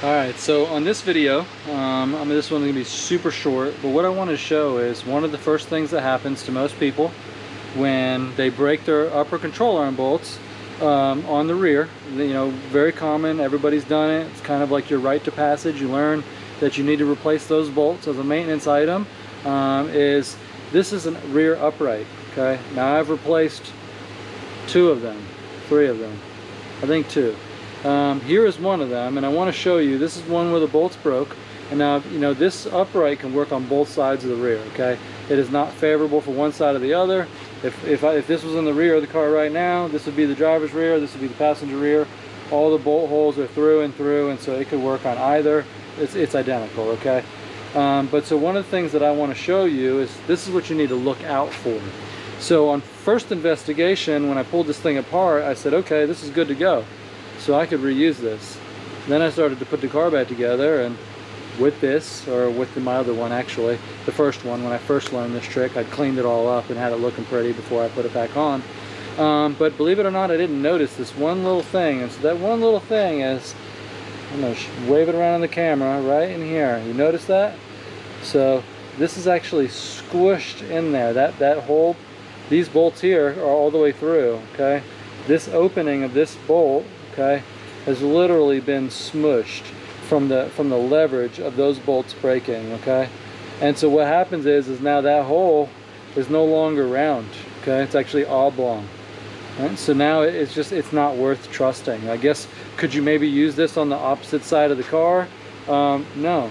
Alright, so on this video, this one's going to be super short, but what I want to show is one of the first things that happens to most people when they break their upper control arm bolts on the rear. You know, very common, everybody's done it. It's kind of like your rite to passage. You learn that you need to replace those bolts as a maintenance item. This is a rear upright, okay? Now I've replaced 2 of them, 3 of them, I think 2. Here is one of them, and I want to show you. This is one where the bolts broke, and now you know this upright can work on both sides of the rear. Okay, it is not favorable for one side or the other. If this was in the rear of the car right now, this would be the driver's rear, this would be the passenger rear. All the bolt holes are through and through, and so it could work on either. It's identical. Okay, but so one of the things that I want to show you is this is what you need to look out for. So on first investigation, when I pulled this thing apart, I said, okay, this is good to go. So I could reuse this. Then I started to put the car back together, and with this, or with my other one actually, the first one, when I first learned this trick, I'd cleaned it all up and had it looking pretty before I put it back on. But believe it or not, I didn't notice this one little thing, and so that one little thing is, I'm going to wave it around on the camera, right in here. You notice that? So this is actually squished in there. That hole, these bolts here are all the way through, okay? This opening of this bolt, okay, has literally been smushed from the leverage of those bolts breaking, okay? And so what happens is now that hole is no longer round, okay? It's actually oblong. Right? So now it's not worth trusting. I guess, could you maybe use this on the opposite side of the car? No.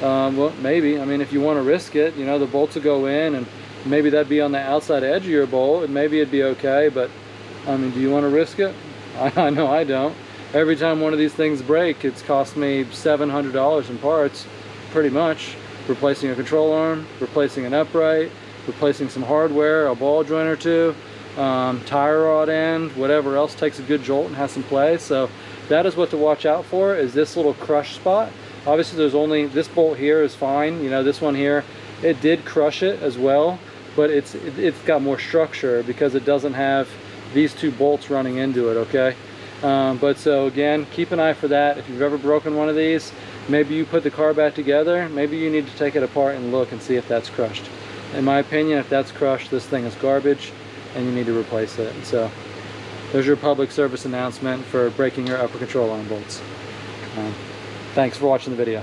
Well, maybe. I mean, if you want to risk it, you know, the bolts will go in, and maybe that'd be on the outside edge of your bolt, and maybe it'd be okay, but I mean, do you want to risk it? I know I don't. Every time one of these things break, it's cost me $700 in parts, pretty much. Replacing a control arm, replacing an upright, replacing some hardware, a ball joint or 2, tire rod end, whatever else takes a good jolt and has some play. So that is what to watch out for, is this little crush spot. Obviously there's only, this bolt here is fine, you know, this one here, it did crush it as well, but it's got more structure because it doesn't have these 2 bolts running into it, okay? But so again, keep an eye for that. If you've ever broken one of these, maybe you put the car back together, maybe you need to take it apart and look and see if that's crushed. In my opinion, if that's crushed, this thing is garbage and you need to replace it. So there's your public service announcement for breaking your upper control arm bolts. Thanks for watching the video.